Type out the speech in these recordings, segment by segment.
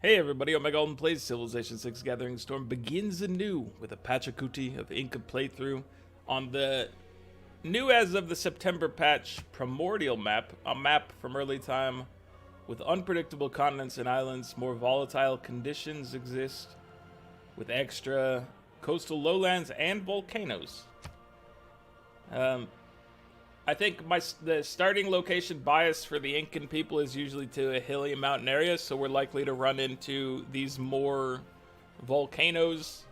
Hey everybody, Omega Alden plays Civilization 6 Gathering Storm begins anew with a Pachacuti of Inca playthrough on the new as of the September patch Primordial map, a map from early time with unpredictable continents and islands. More volatile conditions exist with extra coastal lowlands and volcanoes. I think the starting location bias for the Incan people is usually to a hilly mountain area, so we're likely to run into these more volcanoes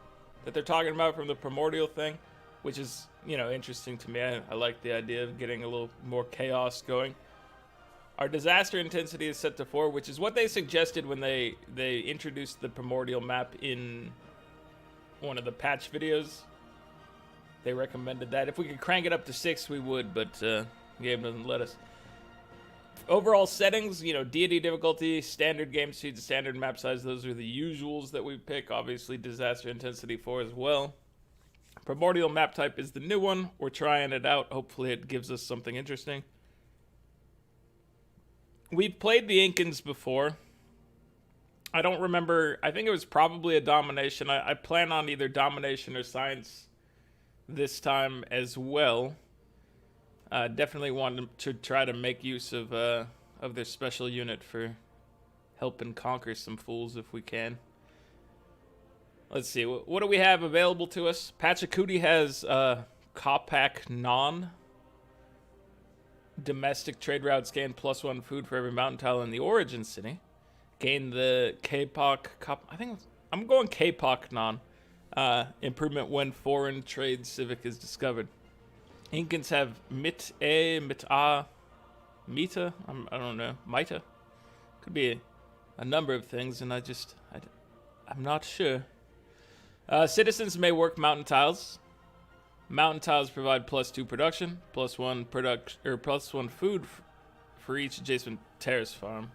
that they're talking about from the Primordial thing, which is, interesting to me. I like the idea of getting a little more chaos going. Our disaster intensity is set to 4, which is what they suggested when they introduced the Primordial map in one of the patch videos. They recommended that. If we could crank it up to 6, we would, but the game doesn't let us. Overall settings, deity difficulty, standard game speed, standard map size, those are the usuals that we pick. Obviously, disaster intensity 4 as well. Primordial map type is the new one. We're trying it out. Hopefully it gives us something interesting. We've played the Incans before. I don't remember. I think it was probably a domination. I plan on either domination or science this time as well. Definitely want to try to make use of their special unit for helping conquer some fools if we can. Let's see, what do we have available to us? Pachacuti has Warak'aq non. Domestic trade routes gain +1 food for every mountain tile in the origin city. Gain the I'm going Warak'aq non. Improvement when foreign trade civic is discovered. Incans have Mita. I don't know. Mita. Could be a number of things, and I'm not sure. Citizens may work mountain tiles. Mountain tiles provide +2 production, +1 food for each adjacent terrace farm.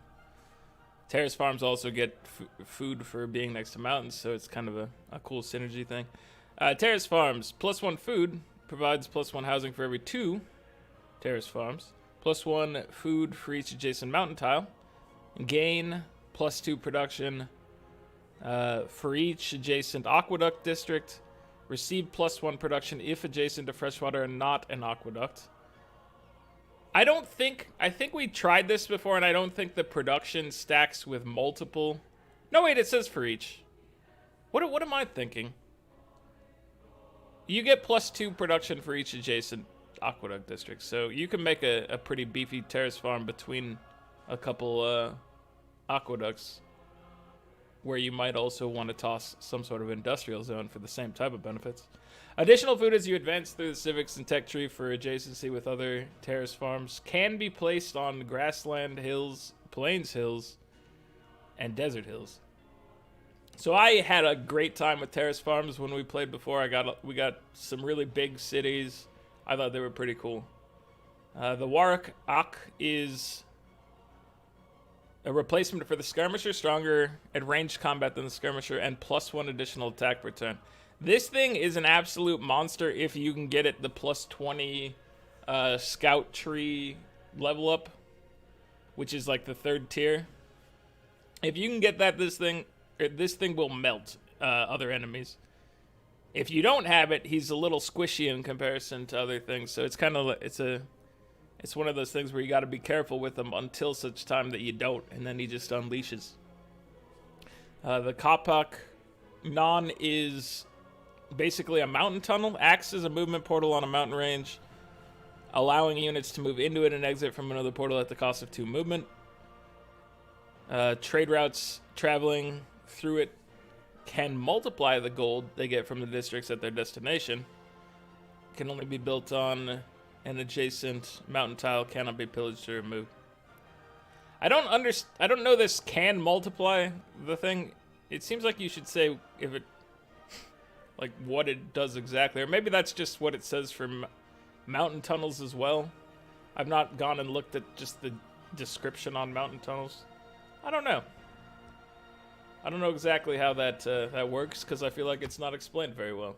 Terrace farms also get food for being next to mountains, so it's kind of a cool synergy thing. Terrace farms, +1 food, provides +1 housing for every 2 terrace farms. +1 food for each adjacent mountain tile. Gain +2 production for each adjacent aqueduct district. Receive +1 production if adjacent to freshwater and not an aqueduct. I think we tried this before, and I don't think the production stacks with multiple. No, wait, it says for each. What am I thinking? You get +2 production for each adjacent aqueduct district, so you can make a pretty beefy terrace farm between a couple aqueducts, where you might also want to toss some sort of industrial zone for the same type of benefits. Additional food as you advance through the civics and tech tree for adjacency with other terrace farms can be placed on grassland hills, plains hills, and desert hills. So I had a great time with terrace farms when we played before. We got some really big cities. I thought they were pretty cool. The Warak'aq is a replacement for the skirmisher, stronger at ranged combat than the skirmisher, and +1 additional attack per turn. This thing is an absolute monster if you can get it the +20 scout tree level up, which is like the 3rd tier. If you can get that, this thing will melt other enemies. If you don't have it, he's a little squishy in comparison to other things. So it's kind of it's one of those things where you got to be careful with him until such time that you don't, and then he just unleashes. The Warak'aq non is basically a mountain tunnel. Acts as a movement portal on a mountain range, allowing units to move into it and exit from another portal at the cost of 2 movement. Trade routes traveling through it can multiply the gold they get from the districts at their destination. Can only be built on an adjacent mountain tile, cannot be pillaged or removed. I don't know this can multiply the thing. It seems like you should say if it, like, what it does exactly, or maybe that's just what it says for mountain tunnels as well. I've not gone and looked at just the description on mountain tunnels. I don't know. I don't know exactly how that works, because I feel like it's not explained very well.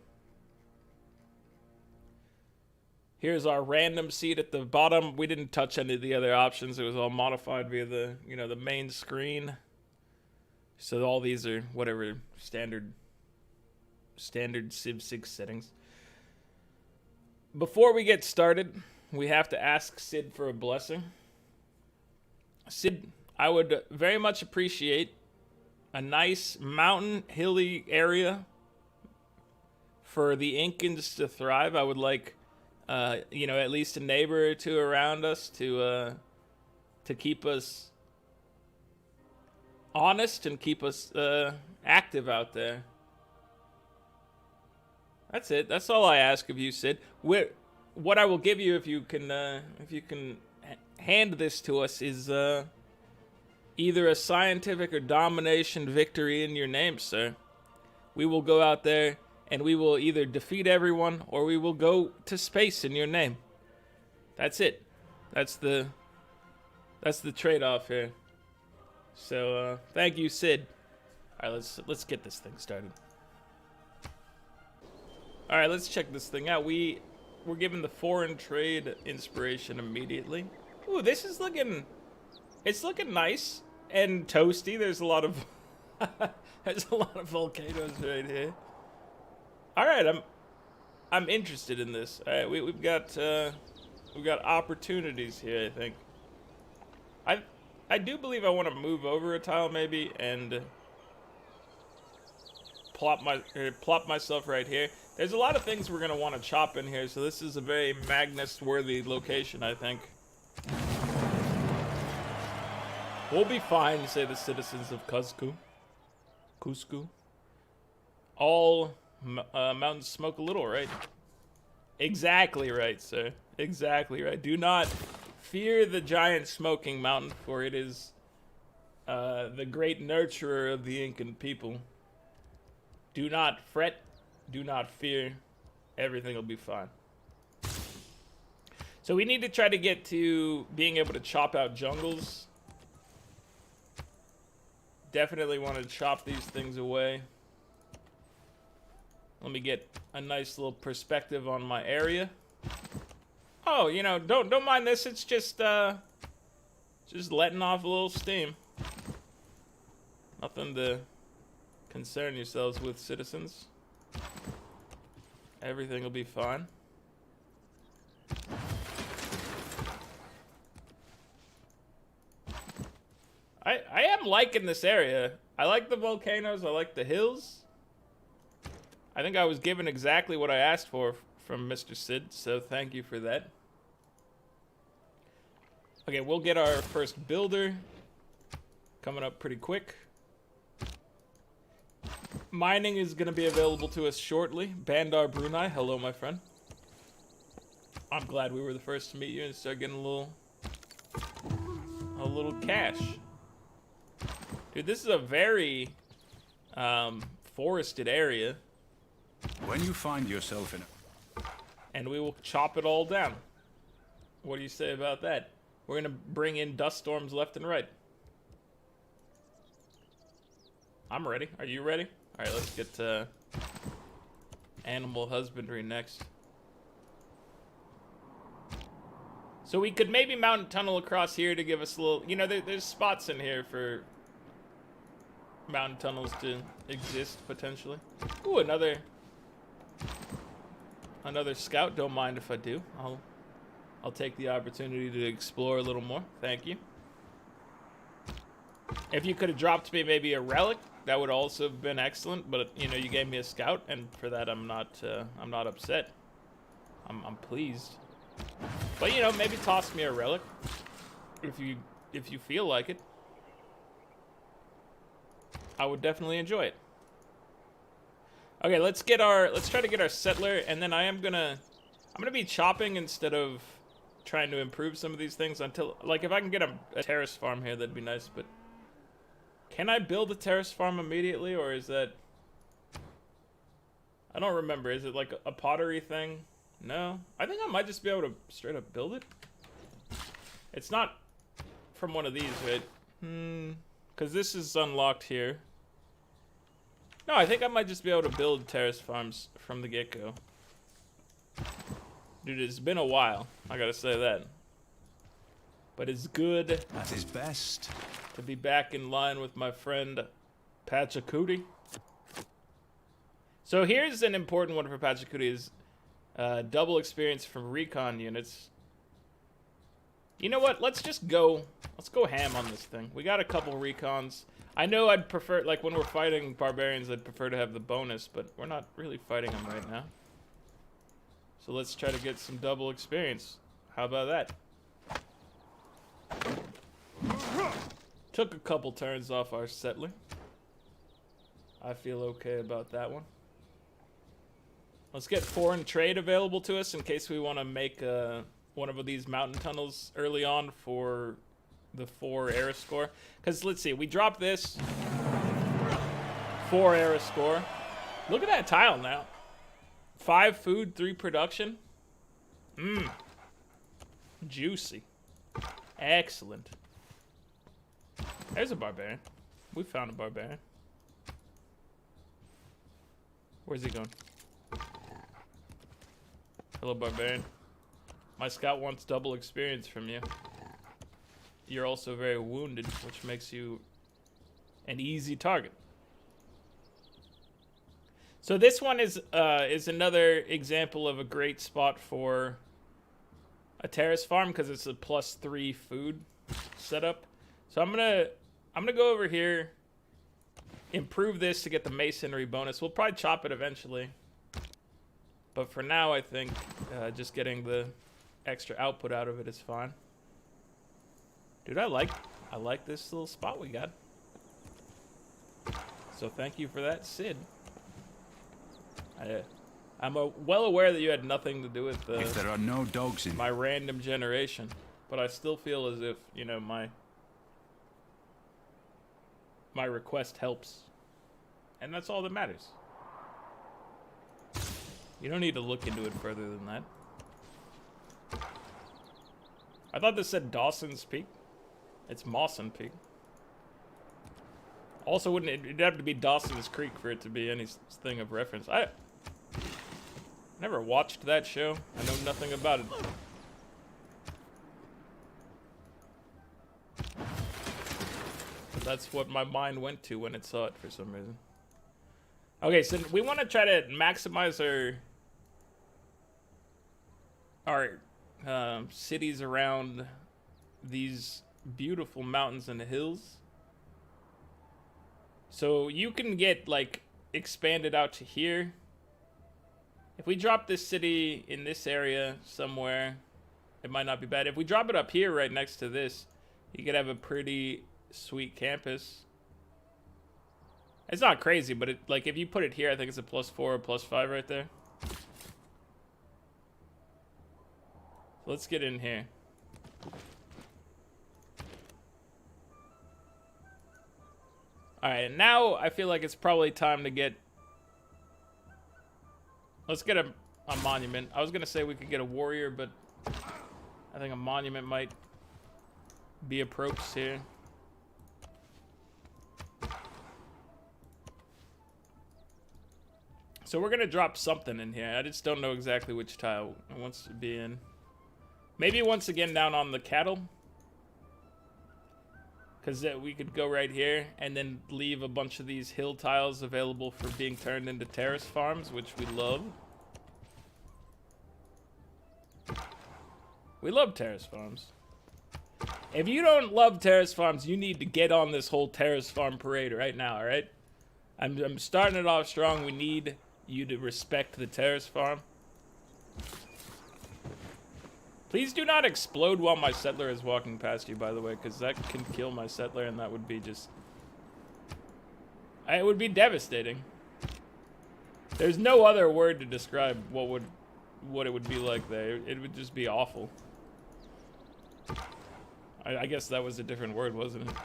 Here's our random seed at the bottom. We didn't touch any of the other options. It was all modified via the main screen. So all these are whatever standard Civ 6 settings. Before we get started, we have to ask Sid for a blessing. Sid, I would very much appreciate a nice mountain, hilly area for the Incans to thrive. I would like, at least a neighbor or two around us to keep us honest and keep us active out there. That's it. That's all I ask of you, Sid. What I will give you if you can hand this to us is either a scientific or domination victory in your name, sir. We will go out there and we will either defeat everyone or we will go to space in your name. That's it. That's the trade-off here. So thank you, Sid. All right, let's get this thing started. All right, let's check this thing out. We're given the foreign trade inspiration immediately. Ooh, this is looking nice and toasty. There's a lot of volcanoes right here. All right, I'm interested in this. All right, we've got opportunities here, I think. I do believe I want to move over a tile maybe and plop myself right here. There's a lot of things we're going to want to chop in here, so this is a very Magnus-worthy location, I think. We'll be fine, say the citizens of Cusco. All mountains smoke a little, right? Exactly right, sir. Exactly right. Do not fear the giant smoking mountain, for it is the great nurturer of the Incan people. Do not fret. Do not fear. Everything will be fine. So we need to try to get to being able to chop out jungles. Definitely want to chop these things away. Let me get a nice little perspective on my area. Oh, don't mind this. It's just letting off a little steam. Nothing to concern yourselves with, citizens. Everything will be fine. I am liking this area. I like the volcanoes. I like the hills. I think I was given exactly what I asked for from Mr. Sid, so thank you for that. Okay, we'll get our first builder coming up pretty quick. Mining is going to be available to us shortly. Bandar Brunei, hello, my friend. I'm glad we were the first to meet you and start getting a little cash. Dude, this is a very forested area. When you find yourself in and we will chop it all down. What do you say about that? We're going to bring in dust storms left and right. I'm ready. Are you ready? All right, let's get to animal husbandry next. So we could maybe mountain tunnel across here to give us a little... there's spots in here for mountain tunnels to exist, potentially. Ooh, another scout. Don't mind if I do. I'll take the opportunity to explore a little more. Thank you. If you could have dropped me maybe a relic, that would also have been excellent. But you gave me a scout, and for that I'm not upset. I'm pleased. But maybe toss me a relic if you feel like it. I would definitely enjoy it. Okay, let's try to get our settler, and then I'm gonna be chopping instead of trying to improve some of these things until, like, if I can get a terrace farm here, that'd be nice. But can I build a terrace farm immediately, or is that... I don't remember. Is it like a pottery thing? No. I think I might just be able to straight up build it. It's not from one of these, right? Because this is unlocked here. No, I think I might just be able to build terrace farms from the get-go. Dude, it's been a while. I gotta say that. But it's good. That is best. To be back in line with my friend Pachacuti. So here's an important one for Pachacuti is double experience from recon units. You know what? Let's go ham on this thing. We got a couple recons. I know I'd prefer, like when we're fighting barbarians, I'd prefer to have the bonus, but we're not really fighting them right now. So let's try to get some double experience. How about that? Took a couple turns off our settler. I feel okay about that one. Let's get foreign trade available to us in case we want to make one of these mountain tunnels early on for the 4 era score. Because let's see, we drop this 4 era score. Look at that tile now. 5 food, 3 production. Juicy. Excellent. There's a barbarian. We found a barbarian. Where's he going? Hello, barbarian. My scout wants double experience from you. You're also very wounded, which makes you an easy target. So this one is another example of a great spot for a terrace farm because it's a +3 food setup. So I'm gonna go over here, improve this to get the masonry bonus. We'll probably chop it eventually, but for now I think just getting the extra output out of it is fine. Dude, I like this little spot we got. So thank you for that, Sid. I'm well aware that you had nothing to do with if there are no dogs in my random generation, but I still feel as if, you know, my request helps. And that's all that matters. You don't need to look into it further than that. I thought this said Dawson's Peak. It's Mawson Peak. Also, it'd have to be Dawson's Creek for it to be anything of reference. I never watched that show. I know nothing about it. But that's what my mind went to when it saw it for some reason. Okay, so we want to try to maximize our cities around these beautiful mountains and hills. So you can get like expanded out to here. If we drop this city in this area somewhere, it might not be bad. If we drop it up here right next to this, you could have a pretty sweet campus. It's not crazy, but like if you put it here, I think it's a +4 or +5 right there. So let's get in here. Alright, now I feel like it's probably time to get... Let's get a monument. I was going to say we could get a warrior, but I think a monument might be approached here. So we're going to drop something in here. I just don't know exactly which tile it wants to be in. Maybe once again down on the cattle. Because we could go right here and then leave a bunch of these hill tiles available for being turned into terrace farms, which we love. We love terrace farms. If you don't love terrace farms, you need to get on this whole terrace farm parade right now, alright? I'm starting it off strong. We need you to respect the terrace farm. Please do not explode while my settler is walking past you, by the way, because that can kill my settler, and that would be just... It would be devastating. There's no other word to describe what it would be like there. It would just be awful. I guess that was a different word, wasn't it?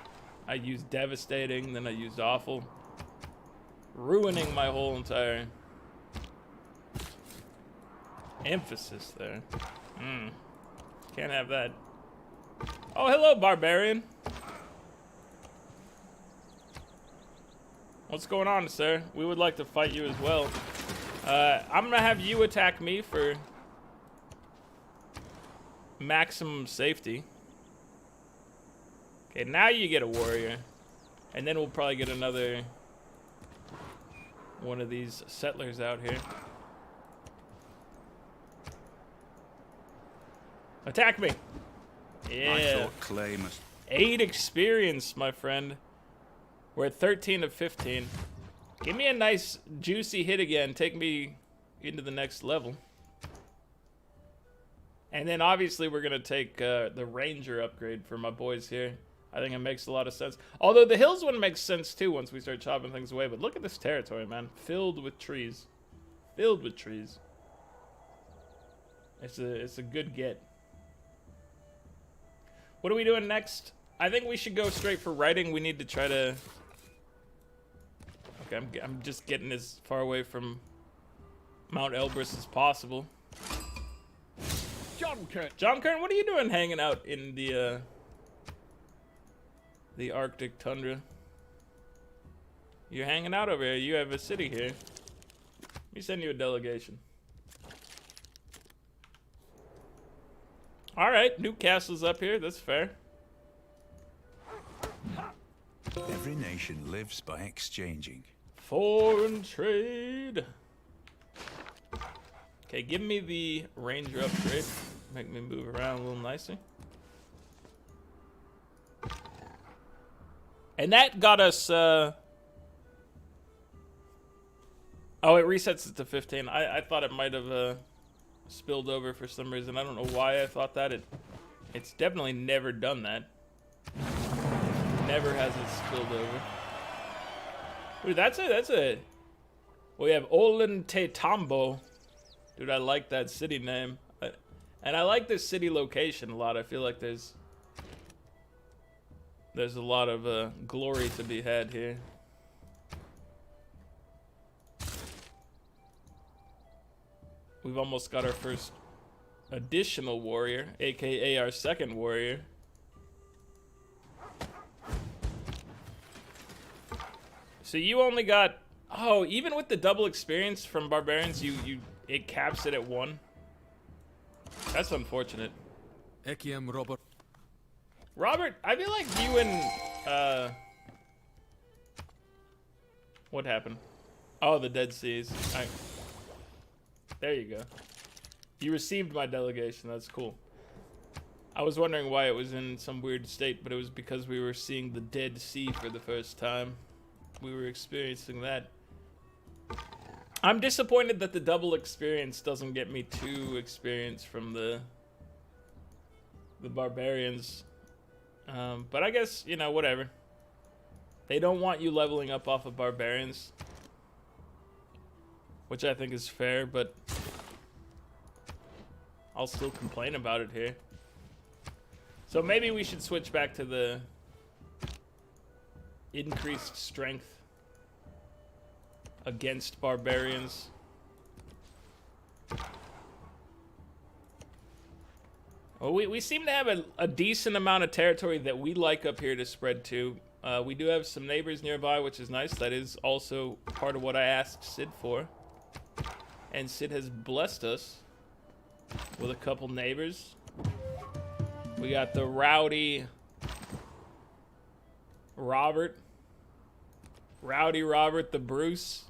I used devastating, then I used awful. Ruining my whole entire emphasis there. Can't have that. Oh, hello, barbarian. What's going on, sir? We would like to fight you as well. I'm gonna have you attack me for maximum safety. Okay, now you get a warrior. And then we'll probably get another one of these settlers out here. Attack me! Yeah. I thought clay must... 8 experience, my friend. We're at 13 of 15. Give me a nice juicy hit again. Take me into the next level. And then obviously we're going to take the ranger upgrade for my boys here. I think it makes a lot of sense. Although the hills one makes sense too once we start chopping things away. But look at this territory, man. Filled with trees. Filled with trees. It's a good get. What are we doing next? I think we should go straight for writing. We need to try to... Okay, I'm just getting as far away from Mount Elbrus as possible. John Kern, what are you doing hanging out in the Arctic tundra? You're hanging out over here. You have a city here. Let me send you a delegation. All right, Newcastle's up here. That's fair. Every nation lives by exchanging. Foreign trade. Okay, give me the ranger upgrade. Make me move around a little nicer. And that got us, oh, it resets it to 15. I thought it might have, spilled over for some reason. I don't know why I thought that. It's definitely never done that. Never has it spilled over. Ooh, that's a... We have Olin Te Tambo. Dude, I like that city name. And I like this city location a lot. I feel like there's a lot of glory to be had here. We've almost got our first additional warrior, aka our second warrior. So you only got, oh, even with the double experience from barbarians, it caps it at 1. That's unfortunate. Robert, I feel like you and what happened? Oh, the Dead Seas. There you go. You received my delegation. That's cool. I was wondering why it was in some weird state, but it was because we were seeing the Dead Sea for the first time. We were experiencing that. I'm disappointed that the double experience doesn't get me 2 experience from the barbarians. But I guess, you know, whatever. They don't want you leveling up off of barbarians, which I think is fair, but I'll still complain about it here. So maybe we should switch back to the increased strength against barbarians. Well, we seem to have a decent amount of territory that we like up here to spread to. We do have some neighbors nearby, which is nice. That is also part of what I asked Sid for. And Sid has blessed us with a couple neighbors. We got the rowdy Robert. Rowdy Robert the Bruce.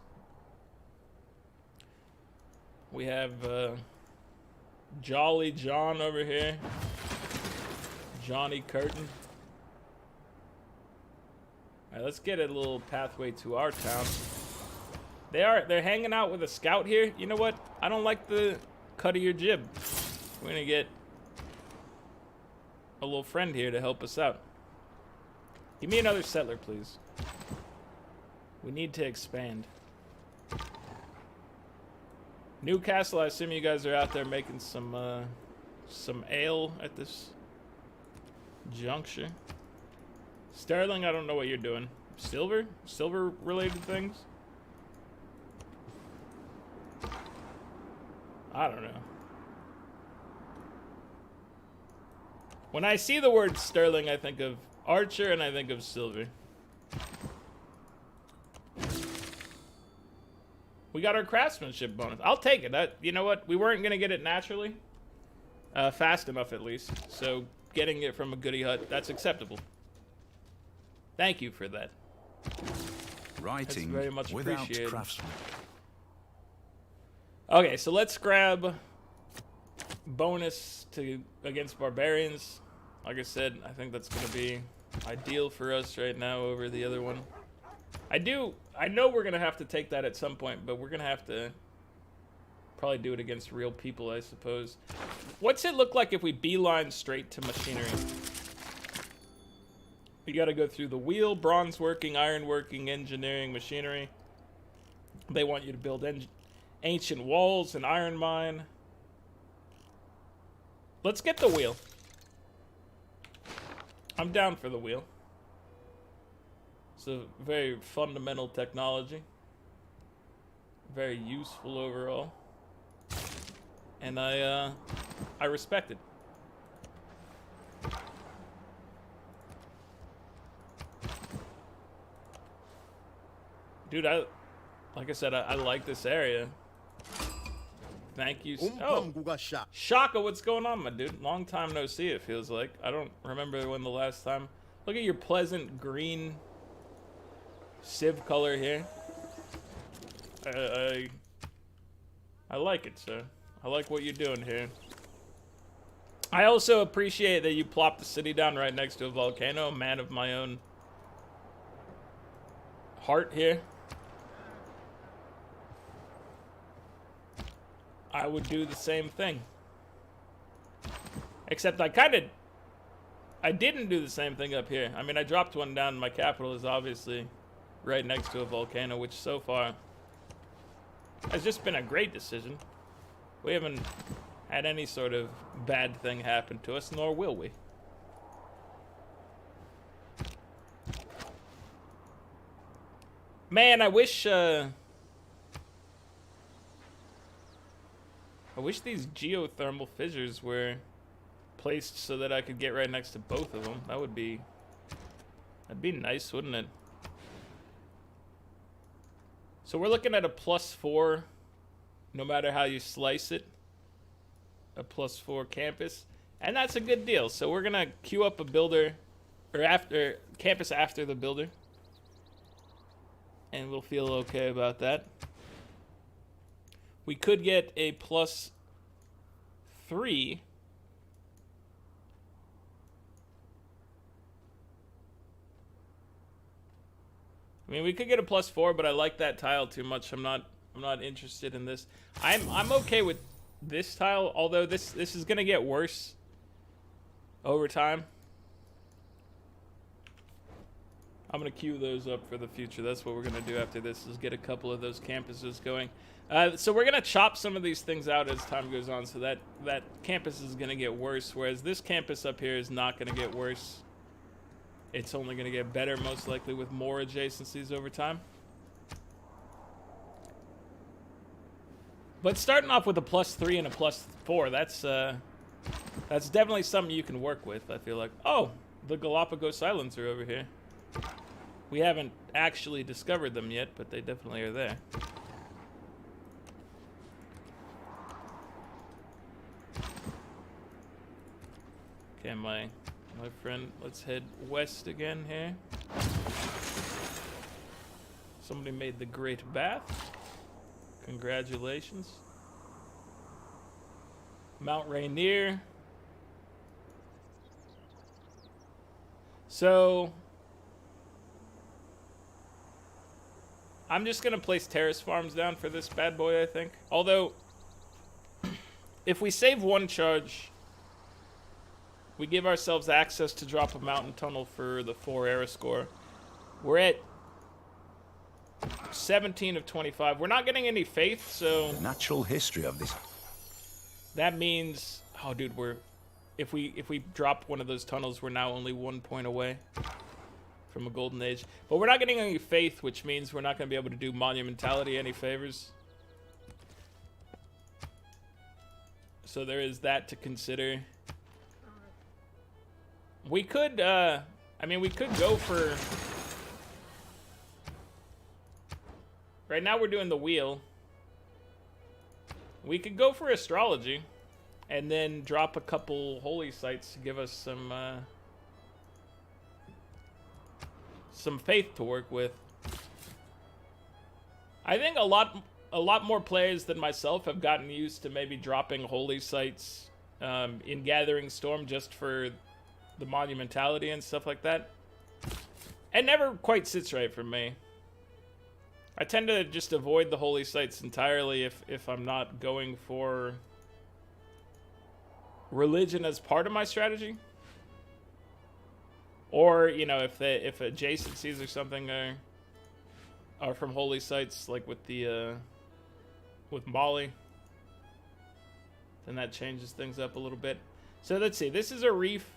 We have Jolly John over here. Johnny Curtin. All right, let's get a little pathway to our town. They're hanging out with a scout here. You know what? I don't like the cut of your jib. We're gonna get a little friend here to help us out. Give me another settler, please. We need to expand. Newcastle, I assume you guys are out there making some ale at this juncture. Sterling, I don't know what you're doing. Silver? Silver related things? I don't know. When I see the word sterling, I think of archer and I think of silver. We got our craftsmanship bonus. I'll take it. You know what? We weren't going to get it naturally. Fast enough, at least. So getting it from a goody hut, that's acceptable. Thank you for that. writing very much without appreciated. craftsmen. Okay, so let's grab bonus to against barbarians. Like I said, I think that's gonna be ideal for us right now over the other one. I know we're gonna have to take that at some point, but we're gonna have to probably do it against real people, I suppose. What's it look like if we beeline straight to machinery? We gotta go through the wheel, bronze working, iron working, engineering, machinery. They want you to build ancient walls, an iron mine. Let's get the wheel. I'm down for the wheel. It's a very fundamental technology. Very useful overall. And I respect it. Dude, like I said, I like this area. Thank you. Oh, Shaka, what's going on, my dude? Long time no see, it feels like. I don't remember when the last time. Look at your pleasant green sieve color here. I like it, sir. I like what you're doing here. I also appreciate that you plopped the city down right next to a volcano. Man of my own heart here. I would do the same thing. Except I didn't do the same thing up here. I mean, I dropped one down. My capital is obviously right next to a volcano, which so far has just been a great decision. We haven't had any sort of bad thing happen to us, nor will we. Man, I wish these geothermal fissures were placed so that I could get right next to both of them. That'd be nice, wouldn't it? So we're looking at a +4, no matter how you slice it. A +4 campus, and that's a good deal. So we're gonna queue up a builder, or after campus after the builder, and we'll feel okay about that. We could get a +3. I mean, we could get a +4, but I like that tile too much. I'm not interested in this. I'm okay with this tile, although this is gonna get worse over time. I'm gonna queue those up for the future. That's what we're gonna do after this, is get a couple of those campuses going. So we're gonna chop some of these things out as time goes on, so that campus is gonna get worse, whereas this campus up here is not gonna get worse. It's only gonna get better, most likely, with more adjacencies over time. But starting off with a +3 and a +4, that's definitely something you can work with, I feel like. Oh, the Galapagos Islands are over here. We haven't actually discovered them yet, but they definitely are there. Okay, my friend, let's head west again here. Somebody made the Great Bath. Congratulations. Mount Rainier. So I'm just gonna place terrace farms down for this bad boy, I think. Although, if we save one charge, we give ourselves access to drop a mountain tunnel for the 4 era score. We're at 17 of 25. We're not getting any faith, so The natural history of this. that means, oh dude, if we drop one of those tunnels, we're now only 1 point away from a golden age. But we're not getting any faith, which means we're not going to be able to do monumentality any favors. So there is that to consider. We could I mean, we could go for, right now we're doing the wheel. We could go for astrology and then drop a couple holy sites to give us some faith to work with. I think a lot more players than myself have gotten used to maybe dropping holy sites in Gathering Storm just for the monumentality and stuff like that. It never quite sits right for me. I tend to just avoid the holy sites entirely if I'm not going for religion as part of my strategy. Or, you know, if adjacencies or something are from holy sites, like with the with Molly, then that changes things up a little bit. So let's see. This is a reef.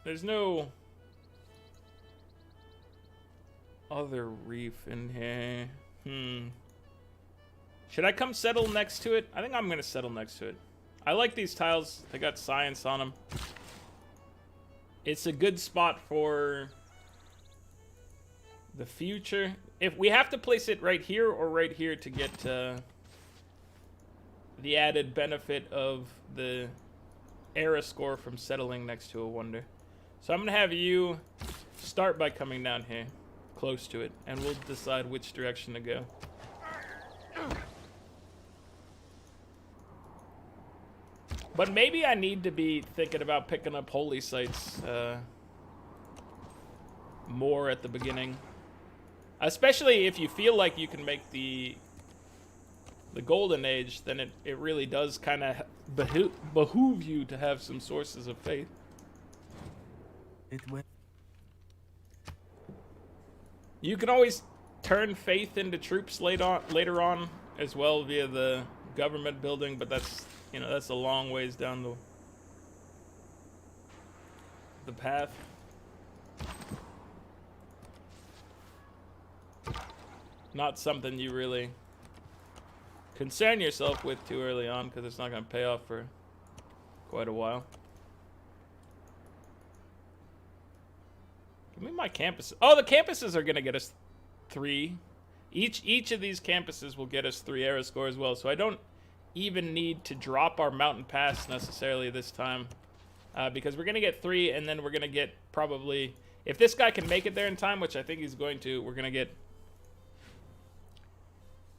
There's no other reef in here. Should I come settle next to it? I think I'm going to settle next to it. I like these tiles. They got science on them. It's a good spot for the future. If we have to place it right here or right here to get the added benefit of the era score from settling next to a wonder. So I'm going to have you start by coming down here, close to it, and we'll decide which direction to go. But maybe I need to be thinking about picking up holy sites more at the beginning. Especially if you feel like you can make the golden age, then it really does kind of behoove you to have some sources of faith. You can always turn faith into troops later on as well via the government building, but that's, you know, that's a long ways down the path. Not something you really concern yourself with too early on, because it's not going to pay off for quite a while. Give me my campus. Oh, the campuses are going to get us 3. Each of these campuses will get us 3 era score as well, so I don't even need to drop our mountain pass necessarily this time, because we're going to get 3, and then we're going to get probably, if this guy can make it there in time, which I think he's going to, we're going to get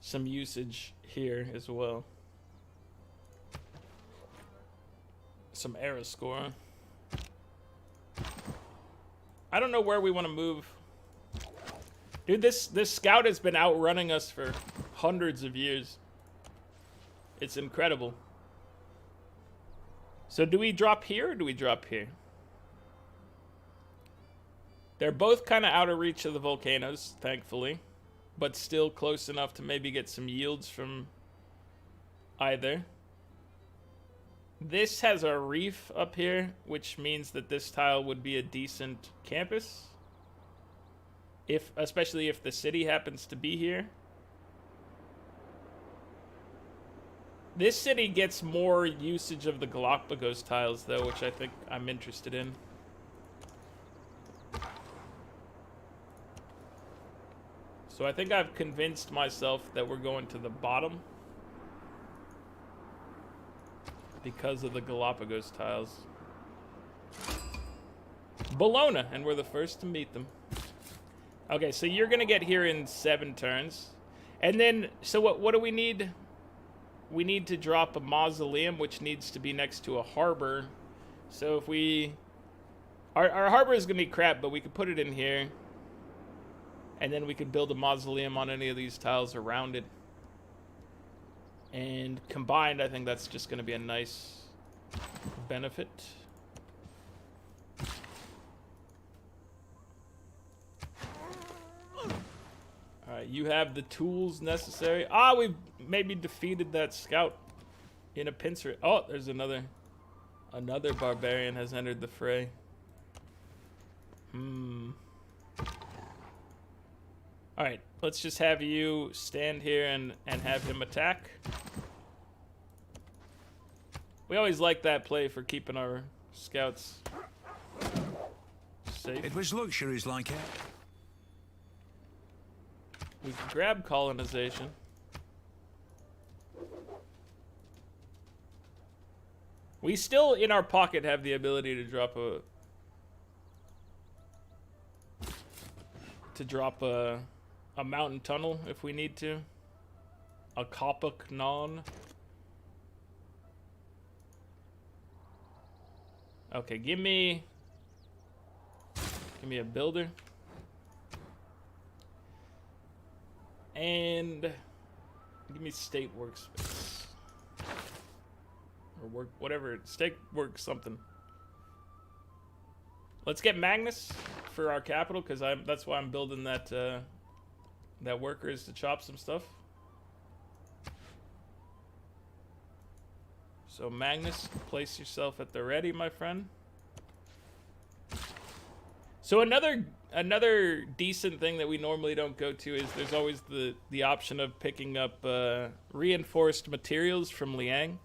some usage here as well. Some era score. I don't know where we want to move. Dude, this scout has been outrunning us for hundreds of years. It's incredible. So do we drop here or do we drop here? They're both kind of out of reach of the volcanoes, thankfully, but still close enough to maybe get some yields from either. This has a reef up here, which means that this tile would be a decent campus, especially if the city happens to be here. This city gets more usage of the Galapagos tiles, though, which I think I'm interested in. So I think I've convinced myself that we're going to the bottom because of the Galapagos tiles. Bologna, and we're the first to meet them. Okay, so you're going to get here in 7 turns. And then, so what do we need? We need to drop a mausoleum, which needs to be next to a harbor. So if we... Our harbor is going to be crap, but we could put it in here. And then we could build a mausoleum on any of these tiles around it. And combined, I think that's just going to be a nice benefit. Alright, you have the tools necessary. Ah, we've maybe defeated that scout in a pincer. Oh, there's another barbarian has entered the fray. Alright, let's just have you stand here and have him attack. We always like that play for keeping our scouts safe. It was luxuries like it. We can grab colonization. We still, in our pocket, have the ability to drop to drop a mountain tunnel if we need to. A Kapuk non. Okay, give me a builder. And give me state workspace. Or work, whatever. State work something. Let's get Magnus for our capital, because that's why I'm building that that worker is to chop some stuff. So Magnus, place yourself at the ready, my friend. So another decent thing that we normally don't go to is there's always the option of picking up reinforced materials from Liang.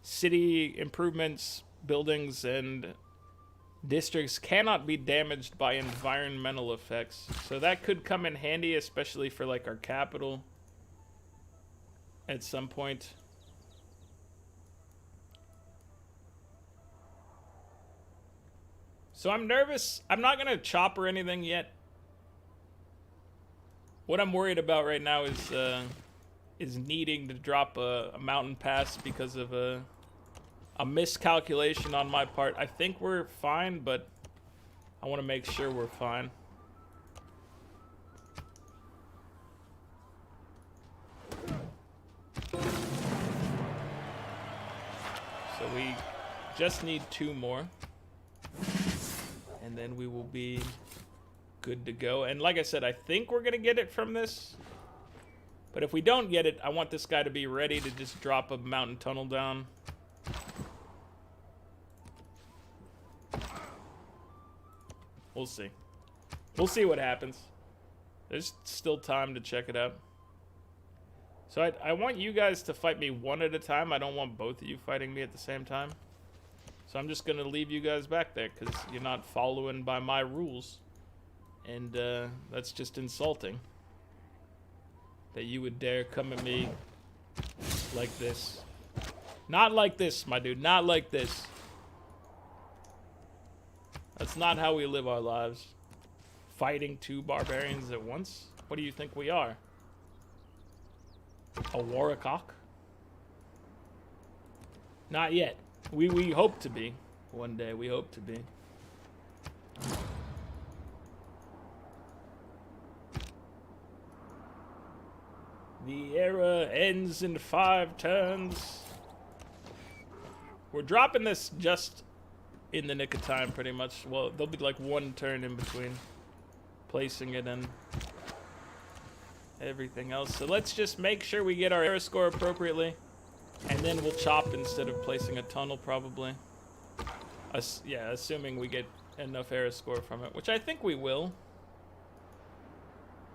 City improvements, buildings, and districts cannot be damaged by environmental effects. So that could come in handy, especially for like our capital at some point. So I'm nervous. I'm not gonna chop or anything yet. What I'm worried about right now is needing to drop a mountain pass because of a miscalculation on my part. I think we're fine, but I want to make sure we're fine. So we just need 2 more. And then we will be good to go. And like I said, I think we're going to get it from this. But if we don't get it, I want this guy to be ready to just drop a mountain tunnel down. We'll see. We'll see what happens. There's still time to check it out. So I want you guys to fight me one at a time. I don't want both of you fighting me at the same time. So I'm just going to leave you guys back there because you're not following by my rules. And that's just insulting. That you would dare come at me like this. Not like this, my dude. Not like this. That's not how we live our lives. Fighting 2 barbarians at once? What do you think we are? A Warak'aq? Not yet. We hope to be. One day, we hope to be. The era ends in 5 turns. We're dropping this just in the nick of time, pretty much. Well, there'll be like 1 turn in between placing it and everything else. So let's just make sure we get our era score appropriately. And then we'll chop instead of placing a tunnel, probably. Yeah, assuming we get enough era score from it, which I think we will.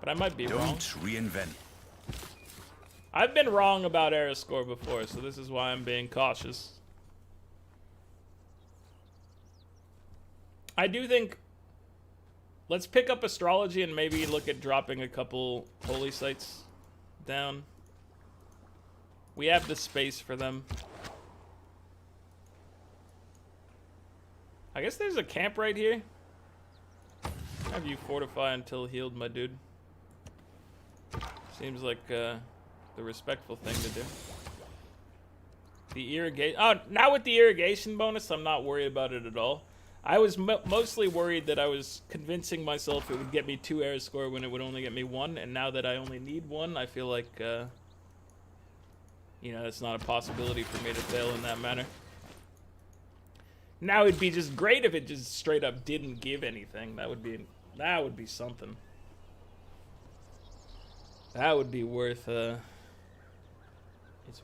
But I might be wrong. Don't reinvent. I've been wrong about era score before, so this is why I'm being cautious. I do think... Let's pick up astrology and maybe look at dropping a couple holy sites down. We have the space for them. I guess there's a camp right here. Have you fortify until healed, my dude. Seems like the respectful thing to do. The irrigation... Oh, now with the irrigation bonus, I'm not worried about it at all. I was mostly worried that I was convincing myself it would get me 2 era score when it would only get me 1. And now that I only need 1, I feel like... you know, it's not a possibility for me to fail in that manner. Now it'd be just great if it just straight up didn't give anything. That would be something. That would be worth its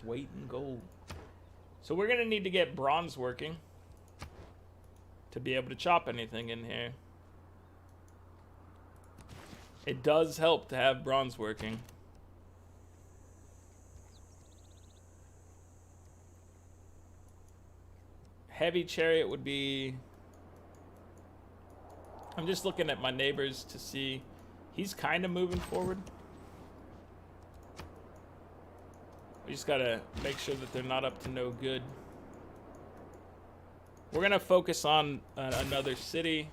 weight in gold. So we're gonna need to get bronze working to be able to chop anything in here. It does help to have bronze working. Heavy chariot would be... I'm just looking at my neighbors to see. He's kind of moving forward. We just gotta make sure that they're not up to no good. We're gonna focus on another city.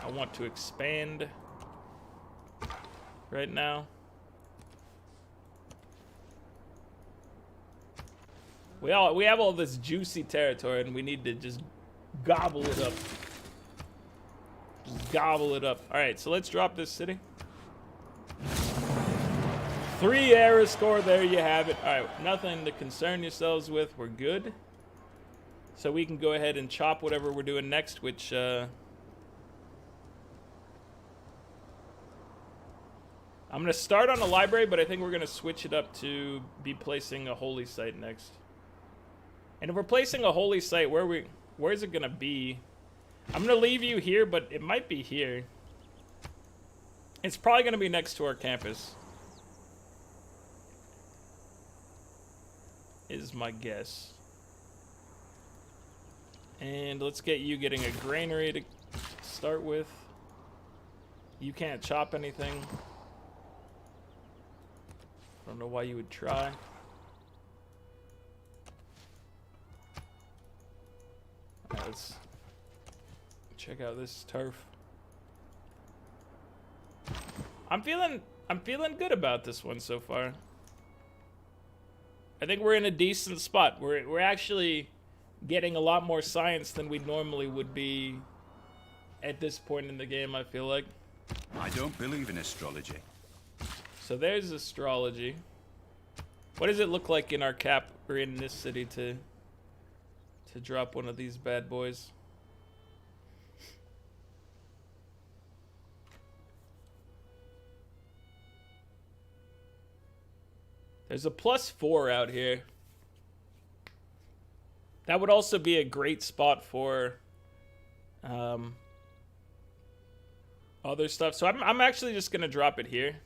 I want to expand. right now. We have all this juicy territory, and we need to just gobble it up. Just gobble it up. All right, so let's drop this city. 3 era score. There you have it. All right, nothing to concern yourselves with. We're good. So we can go ahead and chop whatever we're doing next, which I'm going to start on a library, but I think we're going to switch it up to be placing a holy site next. And if we're placing a holy site, where is it going to be? I'm going to leave you here, but it might be here. It's probably going to be next to our campus, is my guess. And let's get you getting a granary to start with. You can't chop anything. I don't know why you would try. Right, let's check out this turf. I'm feeling good about this one so far. I think we're in a decent spot. We're actually getting a lot more science than we normally would be at this point in the game, I feel like. I don't believe in astrology. So there's astrology. What does it look like in our cap or in this city to drop one of these bad boys? There's a +4 out here. That would also be a great spot for other stuff. So I'm actually just gonna drop it here.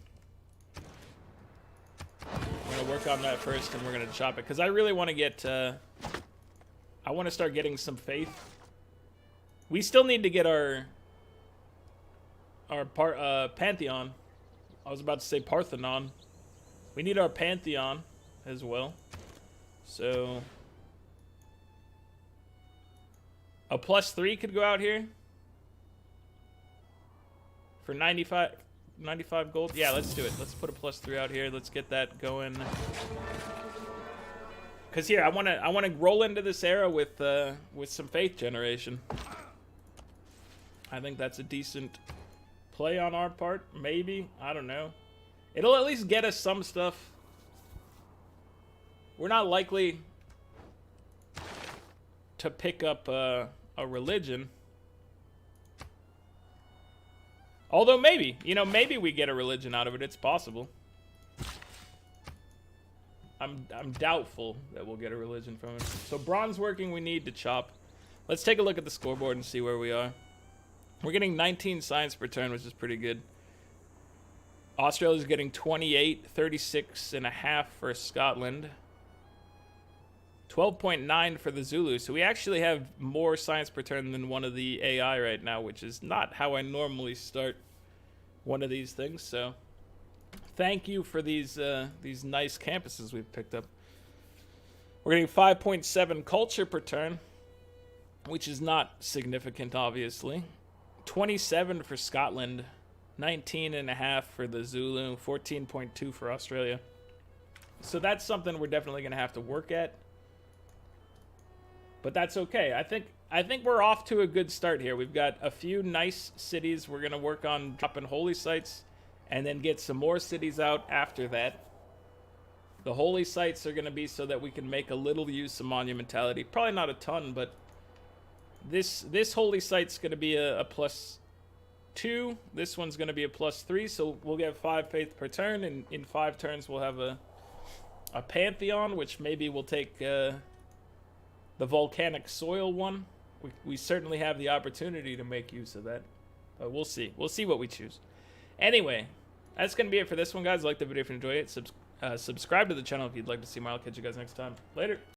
I'm gonna work on that first, and we're gonna chop it because I really want to get. I want to start getting some faith. We still need to get our Pantheon. I was about to say Parthenon. We need our Pantheon as well. So a +3 could go out here for 95 gold. Yeah, let's do it. Let's put a +3 out here. Let's get that going. Cause here I want to roll into this era with some faith generation. I think that's a decent play on our part. Maybe, I don't know. It'll at least get us some stuff. We're not likely to pick up a religion. Although maybe, maybe we get a religion out of it. It's possible. I'm doubtful that we'll get a religion from it. So bronze working we need to chop. Let's take a look at the scoreboard and see where we are. We're getting 19 science per turn, which is pretty good. Australia's getting 28, 36.5 for Scotland. 12.9 for the Zulu. So we actually have more science per turn than one of the AI right now, which is not how I normally start one of these things. So thank you for these nice campuses we've picked up. We're getting 5.7 culture per turn, which is not significant, obviously. 27 for Scotland, 19.5 for the Zulu, 14.2 for Australia. So that's something we're definitely going to have to work at. But that's okay. I think we're off to a good start here. We've got a few nice cities. We're going to work on dropping holy sites and then get some more cities out after that. The holy sites are going to be so that we can make a little use of monumentality. Probably not a ton, but this holy site's going to be a +2. This one's going to be a +3, so we'll get 5 faith per turn, and in 5 turns we'll have a Pantheon, which maybe we'll take the volcanic soil one. We certainly have the opportunity to make use of that, but we'll see. We'll see what we choose. Anyway, that's going to be it for this one, guys. Like the video if you enjoy it. Subscribe to the channel if you'd like to see more. I'll catch you guys next time. Later.